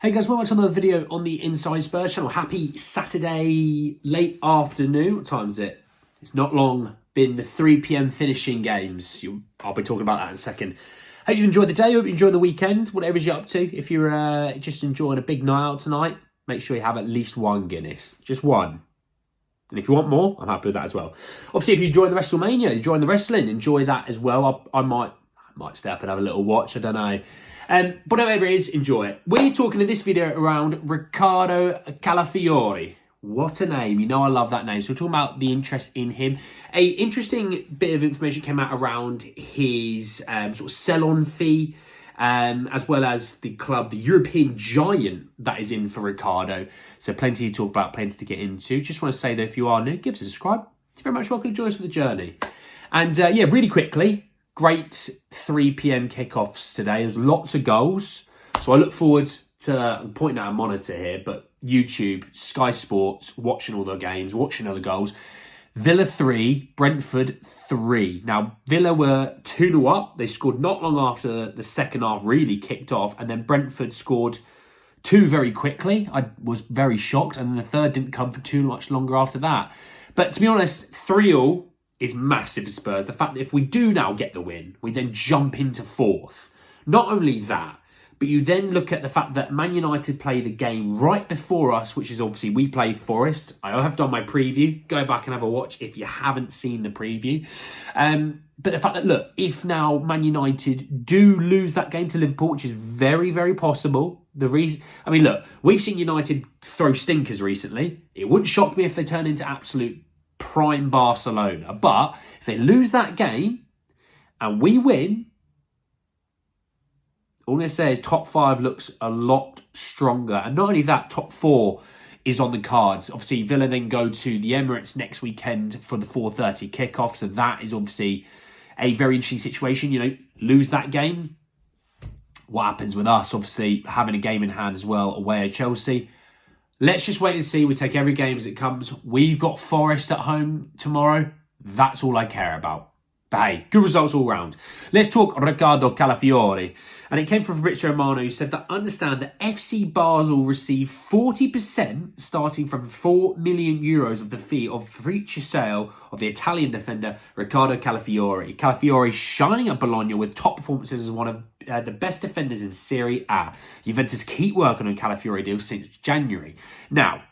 Hey guys, welcome to another video on the Inside Spurs channel. Happy Saturday late afternoon. What time is it? It's not long been the 3 p.m. finishing games. I'll be talking about that in a second. Hope you enjoyed the day. Hope you enjoyed the weekend. Whatever you're up to. If you're just enjoying a big night out tonight, make sure you have at least one Guinness. Just one. And if you want more, I'm happy with that as well. Obviously, if you enjoy the WrestleMania, enjoy the wrestling, enjoy that as well. I might stay up and have a little watch. I don't know. But whatever it is, enjoy it. We're talking in this video around Riccardo Calafiori. What a name. You know I love that name. So we're talking about the interest in him. A interesting bit of information came out around his sort of sell-on fee, as well as the club, the European giant that is in for Riccardo. So plenty to talk about, plenty to get into. Just want to say that if you are new, give us a subscribe. You're very much welcome to join us for the journey. And yeah, really quickly, great 3 p.m. kickoffs today. There's lots of goals. So I look forward to, I'm pointing at a monitor here, but YouTube, Sky Sports, watching all the games, watching all the goals. Villa 3, Brentford 3. Now, Villa were 2-0 up. They scored not long after the second half really kicked off. And then Brentford scored 2 very quickly. I was very shocked. And then the third didn't come for too much longer after that. But to be honest, 3-0 is massive for Spurs. The fact that if we do now get the win, we then jump into 4th. Not only that, but you then look at the fact that Man United play the game right before us, which is obviously we play Forest. I have done my preview. Go back and have a watch if you haven't seen the preview. But the fact that, look, if now Man United do lose that game to Liverpool, which is very, very possible. Look, we've seen United throw stinkers recently. It wouldn't shock me if they turn into absolute prime Barcelona. But if they lose that game and we win, all I'm going to say is top 5 looks a lot stronger. And not only that, top 4 is on the cards. Obviously, Villa then go to the Emirates next weekend for the 4:30 kickoff. So that is obviously a very interesting situation. You know, lose that game. What happens with us? Obviously, having a game in hand as well away at Chelsea. Let's just wait and see. We take every game as it comes. We've got Forest at home tomorrow. That's all I care about. But hey, good results all round. Let's talk Riccardo Calafiori. And it came from Fabrizio Romano, who said that understand that FC Basel received 40% starting from €4 million of the fee of future sale of the Italian defender Riccardo Calafiori. Calafiori shining at Bologna with top performances as one of the best defenders in Serie A. Juventus keep working on Calafiori deal since January. Now,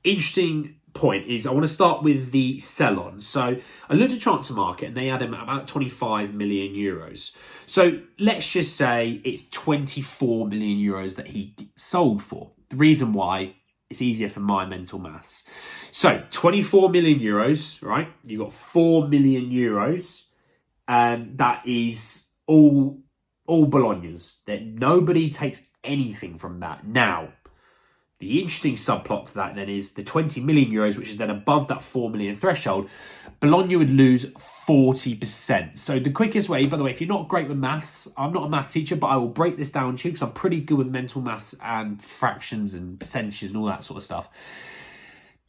interesting point is I want to start with the sell-on. So I looked at transfer market and they had him at about €25 million. So let's just say it's €24 million that he sold for. The reason why, it's easier for my mental maths. So €24 million, right? You got €4 million, and that is all Bologna's. That nobody takes anything from that. Now, the interesting subplot to that then is the €20 million, which is then above that 4 million threshold. Bologna would lose 40%. So the quickest way, by the way, if you're not great with maths, I'm not a maths teacher, but I will break this down to you because I'm pretty good with mental maths and fractions and percentages and all that sort of stuff.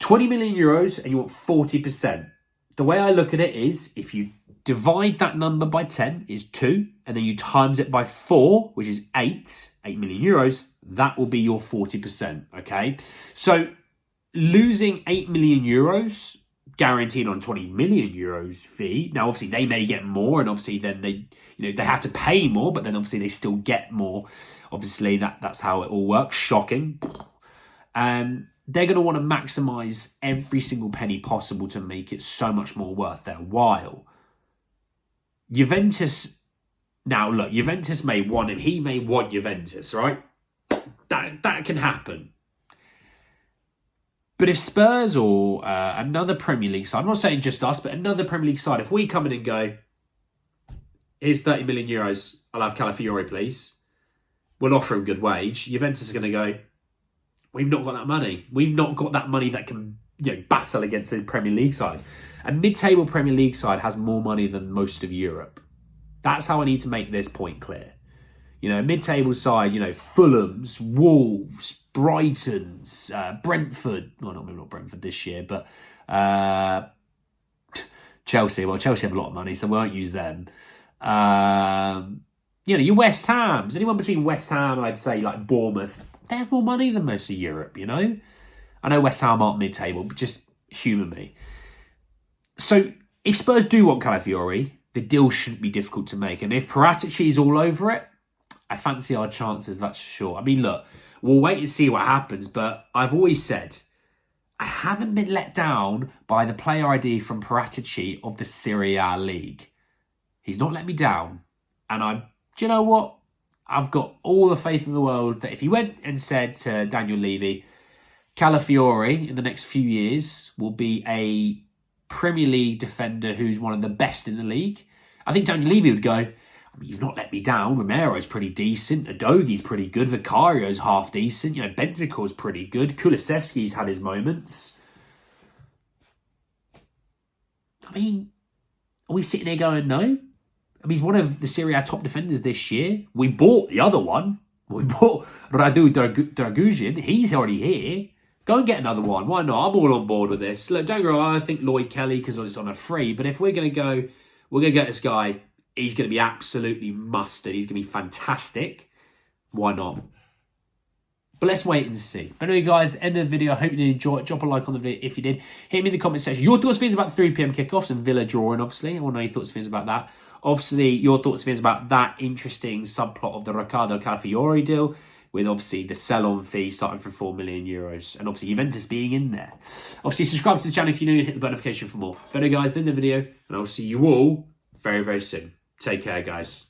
€20 million and you want 40%. The way I look at it is if you divide that number by 10 is 2, and then you times it by 4, which is €8 million, that will be your 40%, okay? So losing €8 million guaranteed on €20 million fee. Now, obviously, they may get more, and obviously then they have to pay more, but then obviously they still get more. Obviously, that's how it all works. Shocking. They're going to want to maximise every single penny possible to make it so much more worth their while. Juventus, now look, Juventus may want him. He may want Juventus, right? That can happen. But if Spurs or another Premier League side, I'm not saying just us, but another Premier League side, if we come in and go, here's €30 million, I'll have Calafiori, please. We'll offer him good wage. Juventus are going to go, we've not got that money. We've not got that money that can battle against the Premier League side. A mid-table Premier League side has more money than most of Europe. That's how I need to make this point clear. A mid-table side, Fulham's, Wolves, Brighton's, Brentford. Well, not Brentford this year, but Chelsea. Well, Chelsea have a lot of money, so we won't use them. Your West Hams. Anyone between West Ham and I'd say like Bournemouth, They have more money than most of Europe, you know? I know West Ham aren't mid-table, but just humour me. So if Spurs do want Calafiori, the deal shouldn't be difficult to make. And if Paratici is all over it, I fancy our chances, that's for sure. I mean, look, we'll wait and see what happens, but I've always said I haven't been let down by the player ID from Paratici of the Serie A league. He's not let me down. And do you know what? I've got all the faith in the world that if he went and said to Daniel Levy, Calafiori in the next few years will be a Premier League defender who's one of the best in the league, I think Daniel Levy would go, I mean, you've not let me down. Romero's pretty decent. Udogi's pretty good. Vicario's half decent. You know, Bentancur's pretty good. Kulusevski's had his moments. I mean, are we sitting here going, no? I mean, he's one of the Serie A top defenders this year. We bought the other one. We bought Radu Dragusin. He's already here. Go and get another one. Why not? I'm all on board with this. Look, don't get me wrong, I think Lloyd Kelly, because it's on a free. But if we're going to go, we're going to get this guy. He's going to be absolutely mustard. He's going to be fantastic. Why not? But let's wait and see. But anyway, guys, end of the video. I hope you did enjoy it. Drop a like on the video if you did. Hit me in the comment section. Your thoughts and feelings about 3 p.m. kickoffs and Villa drawing, obviously. I want to know your thoughts and feelings about that. Obviously, your thoughts and feelings about that interesting subplot of the Riccardo Calafiori deal, with obviously the sell-on fee starting from €4 million, and obviously Juventus being in there. Obviously, subscribe to the channel if you're new and hit the notification for more. But anyway, guys, end the video, and I'll see you all very, very soon. Take care, guys.